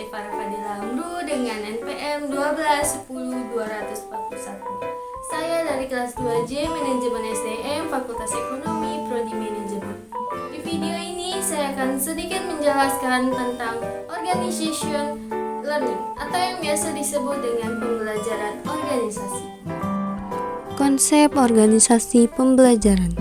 Farah Fadila Amru dengan NPM 1210241. Saya dari kelas 2J Manajemen SDM Fakultas Ekonomi Prodi Manajemen. Di video ini saya akan sedikit menjelaskan tentang organization learning atau yang biasa disebut dengan pembelajaran organisasi. Konsep organisasi pembelajaran.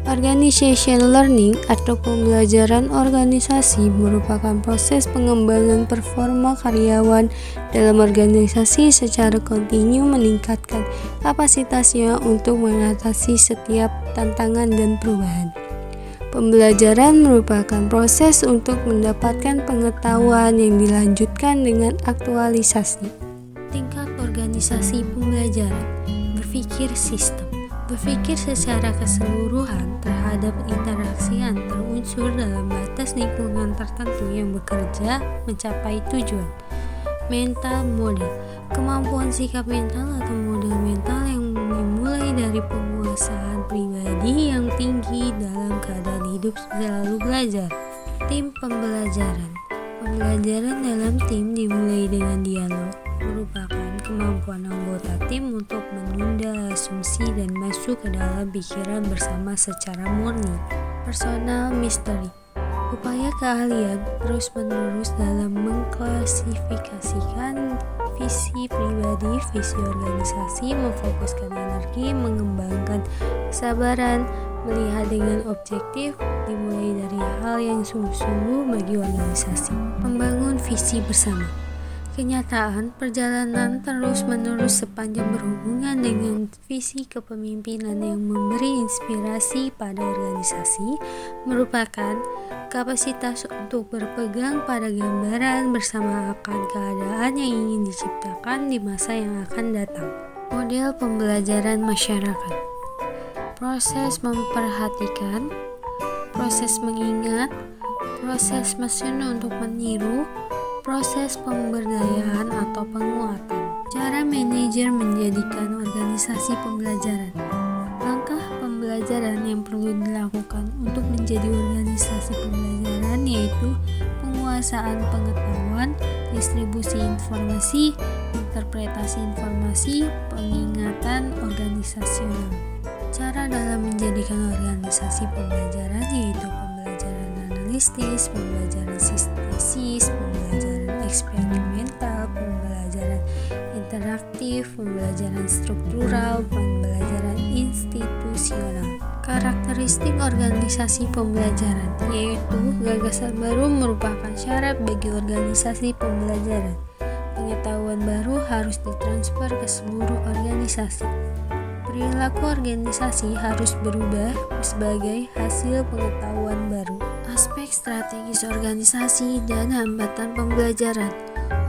Organization learning atau pembelajaran organisasi merupakan proses pengembangan performa karyawan dalam organisasi secara kontinu meningkatkan kapasitasnya untuk mengatasi setiap tantangan dan perubahan. Pembelajaran merupakan proses untuk mendapatkan pengetahuan yang dilanjutkan dengan aktualisasi. Tingkat organisasi pembelajaran. Berpikir sistem. Berpikir secara keseluruhan terhadap interaksi antar unsur dalam batas lingkungan tertentu yang bekerja mencapai tujuan. Mental model. Kemampuan sikap mental atau model mental yang dimulai dari penguasaan pribadi yang tinggi dalam keadaan hidup selalu belajar. Tim pembelajaran. Pembelajaran dalam tim dimulai dengan dialog, merupakan kemampuan anggota tim untuk menunda asumsi dan masuk ke dalam pikiran bersama secara murni. Personal mystery. Upaya keahlian terus-menerus dalam mengklasifikasikan visi pribadi, visi organisasi, memfokuskan energi, mengembangkan kesabaran, melihat dengan objektif, dimulai dari hal yang sungguh-sungguh bagi organisasi. Membangun visi bersama. Kenyataan perjalanan terus-menerus sepanjang berhubungan dengan visi kepemimpinan yang memberi inspirasi pada organisasi merupakan kapasitas untuk berpegang pada gambaran bersama akan keadaan yang ingin diciptakan di masa yang akan datang. Model pembelajaran masyarakat. Proses memperhatikan, proses mengingat, proses mesin untuk meniru, proses pemberdayaan atau penguatan. Cara manajer menjadikan organisasi pembelajaran. Langkah pembelajaran yang perlu dilakukan untuk menjadi organisasi pembelajaran yaitu penguasaan pengetahuan, distribusi informasi, interpretasi informasi, pengingatan organisasional. Cara dalam menjadikan organisasi pembelajaran yaitu pembelajaran analistis, pembelajaran sintesis, pembelajaran eksperimental, pembelajaran interaktif, pembelajaran struktural, pembelajaran institusional. Karakteristik organisasi pembelajaran yaitu gagasan baru merupakan syarat bagi organisasi pembelajaran. Pengetahuan baru harus ditransfer ke seluruh organisasi. Perilaku organisasi harus berubah sebagai hasil pengetahuan baru. Aspek strategis organisasi dan hambatan pembelajaran.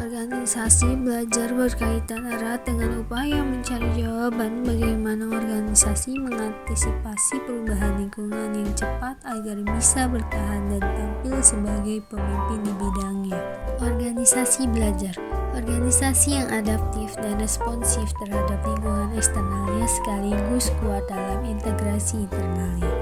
Organisasi belajar berkaitan erat dengan upaya mencari jawaban bagaimana organisasi mengantisipasi perubahan lingkungan yang cepat agar bisa bertahan dan tampil sebagai pemimpin di bidangnya. Organisasi belajar. Organisasi yang adaptif dan responsif terhadap lingkungan eksternalnya sekaligus kuat dalam integrasi internalnya.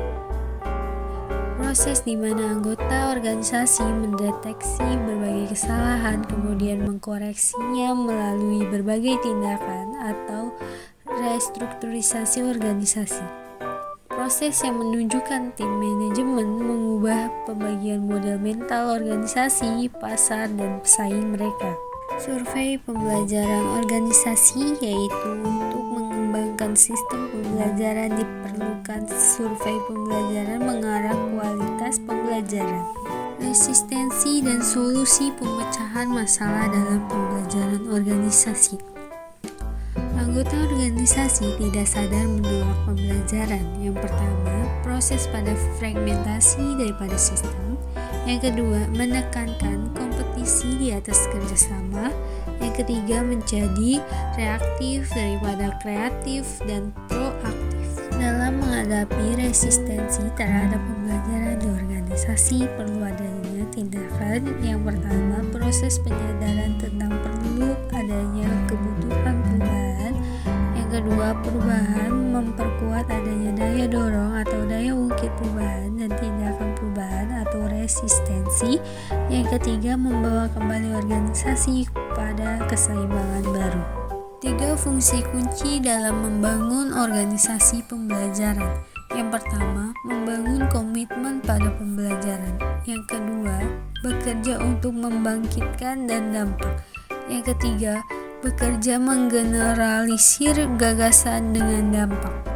Proses di mana anggota organisasi mendeteksi berbagai kesalahan kemudian mengkoreksinya melalui berbagai tindakan atau restrukturisasi organisasi. Proses yang menunjukkan tim manajemen mengubah pembagian model mental organisasi, pasar, dan pesaing mereka. Survei pembelajaran organisasi yaitu untuk mengembangkan sistem pembelajaran diperlukan survei pembelajaran mengarah kualitas pembelajaran. Resistensi dan solusi pemecahan masalah dalam pembelajaran organisasi. Anggota organisasi tidak sadar menolak pembelajaran. Yang pertama, proses pada fragmentasi daripada sistem. Yang kedua, menekankan kompetisi di atas kerjasama. Yang ketiga, menjadi reaktif daripada kreatif dan proaktif. Dalam menghadapi resistensi terhadap pembelajaran di organisasi, perlu adanya tindakan. Yang pertama, proses penyadaran tentang perlu adanya kebutuhan perubahan. Yang kedua, perubahan memperkuat adanya daya dorong atau daya ungkit perubahan dan tindakan perubahan atau resistensi. Yang ketiga, membawa kembali organisasi pada keseimbangan baru. 3 fungsi kunci dalam membangun organisasi pembelajaran. Yang pertama, membangun komitmen pada pembelajaran. Yang kedua, bekerja untuk membangkitkan dan dampak. Yang ketiga, bekerja menggeneralisir gagasan dengan dampak.